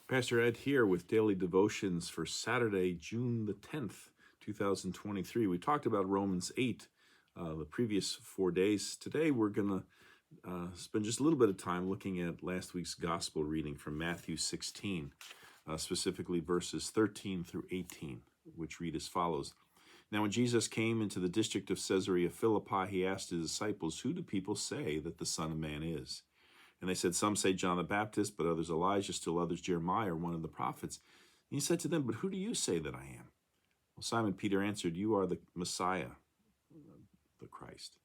Pastor Ed here with Daily Devotions for Saturday, June the 10th, 2023. We talked about Romans 8 the previous 4 days. Today we're going to spend just a little bit of time looking at last week's gospel reading from Matthew 16, specifically verses 13 through 18, which read as follows. Now when Jesus came into the district of Caesarea Philippi, he asked his disciples, "Who do people say that the Son of Man is?" And they said, "Some say John the Baptist, but others Elijah, still others Jeremiah or one of the prophets." And he said to them, "But who do you say that I am?" Well, Simon Peter answered, "You are the Messiah, the Christ,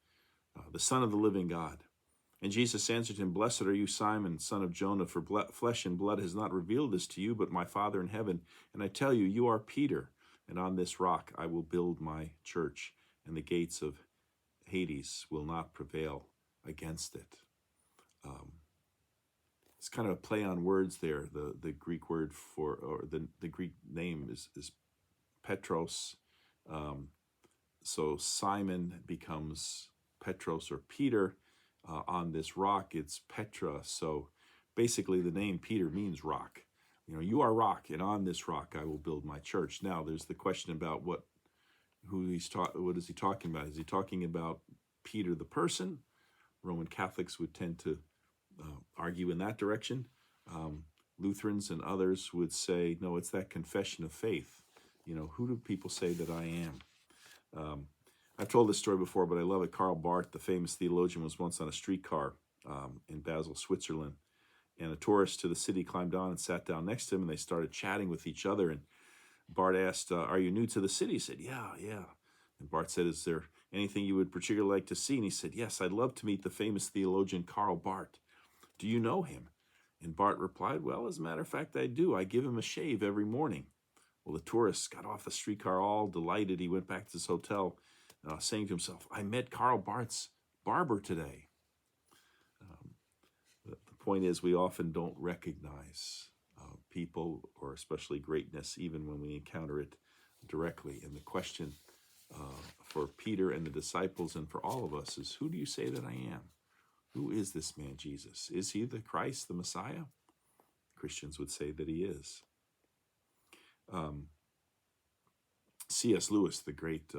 the Son of the living God." And Jesus answered him, "Blessed are you, Simon, son of Jonah, for flesh and blood has not revealed this to you, but my Father in heaven. And I tell you, you are Peter, and on this rock I will build my church, and the gates of Hades will not prevail against it." It's kind of a play on words there. The Greek word for, or the Greek name is Petros. So Simon becomes Petros or Peter. On this rock, it's Petra. So basically the name Peter means rock. You are rock, and on this rock I will build my church. Now there's the question about what is he talking about? Is he talking about Peter the person? Roman Catholics would tend to argue in that direction. Lutherans and others would say, no, it's that confession of faith. Who do people say that I am? I've told this story before, but I love it. Karl Barth, the famous theologian, was once on a streetcar in Basel, Switzerland, and a tourist to the city climbed on and sat down next to him, and they started chatting with each other. And Barth asked, "Are you new to the city?" He said, Yeah. And Barth said, "Is there anything you would particularly like to see?" And he said, "Yes, I'd love to meet the famous theologian Karl Barth. Do you know him?" And Barth replied, "Well, as a matter of fact, I do. I give him a shave every morning." Well, the tourist got off the streetcar all delighted. He went back to his hotel saying to himself, "I met Karl Barth's barber today." The point is, we often don't recognize people, or especially greatness, even when we encounter it directly. And the question for Peter and the disciples and for all of us is, who do you say that I am? Who is this man Jesus? Is he the Christ, the Messiah? Christians would say that he is. C.S. Lewis, the great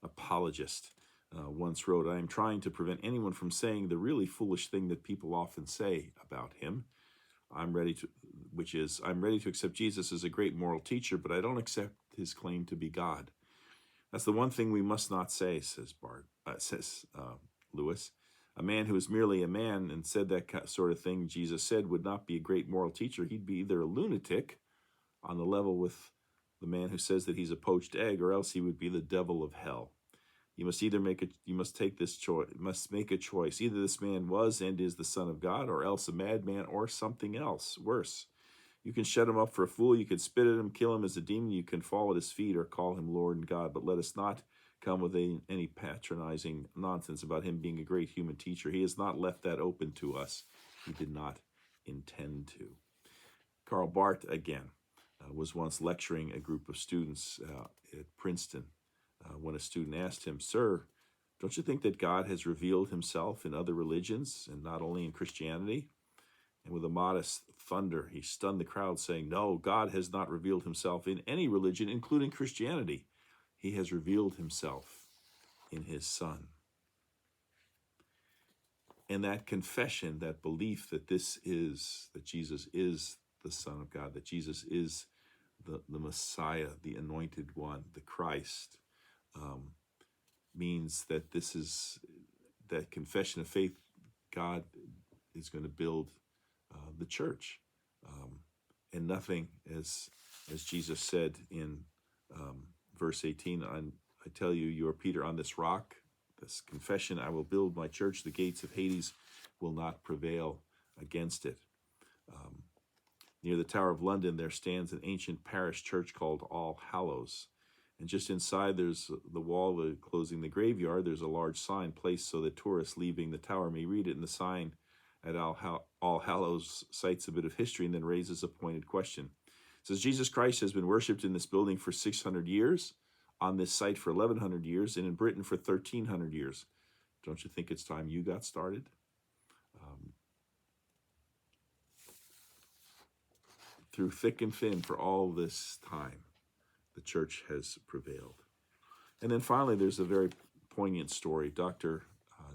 apologist, once wrote, "I am trying to prevent anyone from saying the really foolish thing that people often say about him. I'm ready to accept Jesus as a great moral teacher, but I don't accept his claim to be God. That's the one thing we must not say," says Lewis. "A man who is merely a man and said that sort of thing Jesus said would not be a great moral teacher. He'd be either a lunatic on the level with the man who says that he's a poached egg, or else he would be the devil of hell. You must make a choice. Either this man was and is the Son of God, or else a madman, or something else worse. You can shut him up for a fool, you can spit at him, kill him as a demon, you can fall at his feet or call him Lord and God, but let us not come with any patronizing nonsense about him being a great human teacher. He has not left that open to us. He did not intend to." Karl Barth, again, was once lecturing a group of students at Princeton when a student asked him, "Sir, don't you think that God has revealed himself in other religions and not only in Christianity?" And with a modest thunder, he stunned the crowd, saying, "No, God has not revealed himself in any religion, including Christianity. He has revealed himself in his Son." And that confession, that belief that that Jesus is the Son of God, that Jesus is the Messiah, the Anointed One, the Christ, means that that confession of faith. God is going to build the church, and nothing, as Jesus said in verse 18, I tell you, you are Peter, on this rock, this confession, I will build my church. The gates of Hades will not prevail against it. Near the Tower of London, there stands an ancient parish church called All Hallows. And just inside, there's the wall closing the graveyard. There's a large sign placed so that tourists leaving the tower may read it. And the sign at All Hallows cites a bit of history and then raises a pointed question. It says, Jesus Christ has been worshipped in this building for 600 years, on this site for 1,100 years, and in Britain for 1,300 years. Don't you think it's time you got started? through thick and thin for all this time, the church has prevailed. And then finally, there's a very poignant story. Dr.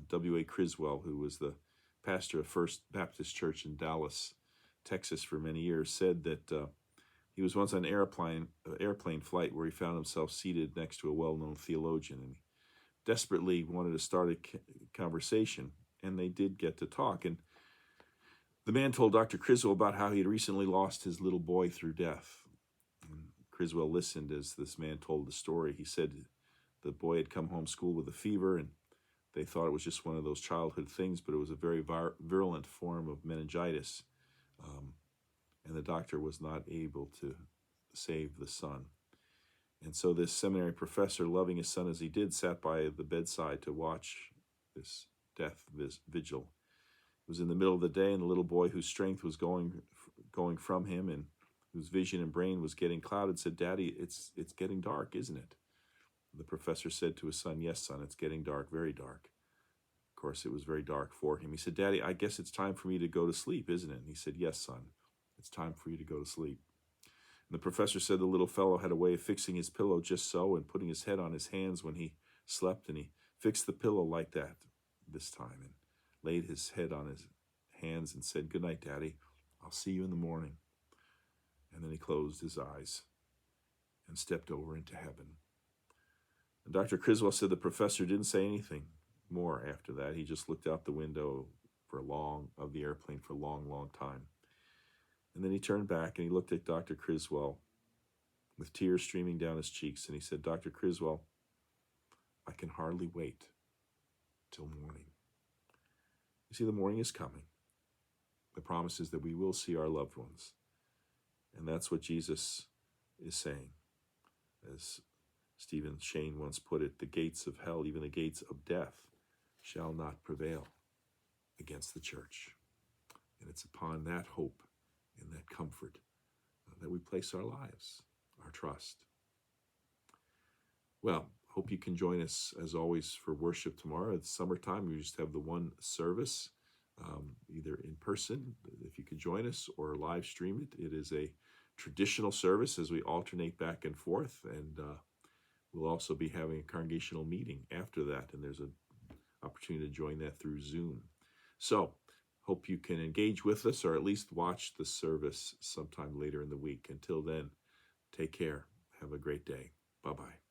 W.A. Criswell, who was the pastor of First Baptist Church in Dallas, Texas for many years, said that he was once on an airplane flight where he found himself seated next to a well-known theologian, and he desperately wanted to start a conversation, and they did get to talk. And the man told Dr. Criswell about how he had recently lost his little boy through death. And Criswell listened as this man told the story. He said the boy had come home school with a fever, and they thought it was just one of those childhood things, but it was a very virulent form of meningitis. And the doctor was not able to save the son. And so this seminary professor, loving his son as he did, sat by the bedside to watch this death vigil. It was in the middle of the day, and the little boy, whose strength was going from him and whose vision and brain was getting clouded, said, "Daddy, it's getting dark, isn't it?" The professor said to his son, "Yes, son, it's getting dark, very dark." Of course, it was very dark for him. He said, "Daddy, I guess it's time for me to go to sleep, isn't it?" And he said, "Yes, son, it's time for you to go to sleep." And the professor said the little fellow had a way of fixing his pillow just so and putting his head on his hands when he slept, and he fixed the pillow like that this time and laid his head on his hands and said, "Good night, Daddy. I'll see you in the morning." And then he closed his eyes and stepped over into heaven. And Dr. Criswell said the professor didn't say anything more after that. He just looked out the window of the airplane for a long, long time. And then he turned back and he looked at Dr. Criswell with tears streaming down his cheeks, and he said, "Dr. Criswell, I can hardly wait till morning." You see, the morning is coming. The promise is that we will see our loved ones. And that's what Jesus is saying. As Stephen Shane once put it, the gates of hell, even the gates of death, shall not prevail against the church. And it's upon that hope and that comfort that we place our lives, our trust. Well, hope you can join us, as always, for worship tomorrow. It's summertime. We just have the one service, either in person, if you could join us, or live stream it. It is a traditional service as we alternate back and forth, and we'll also be having a congregational meeting after that, and there's an opportunity to join that through Zoom. So, hope you can engage with us, or at least watch the service sometime later in the week. Until then, take care. Have a great day. Bye-bye.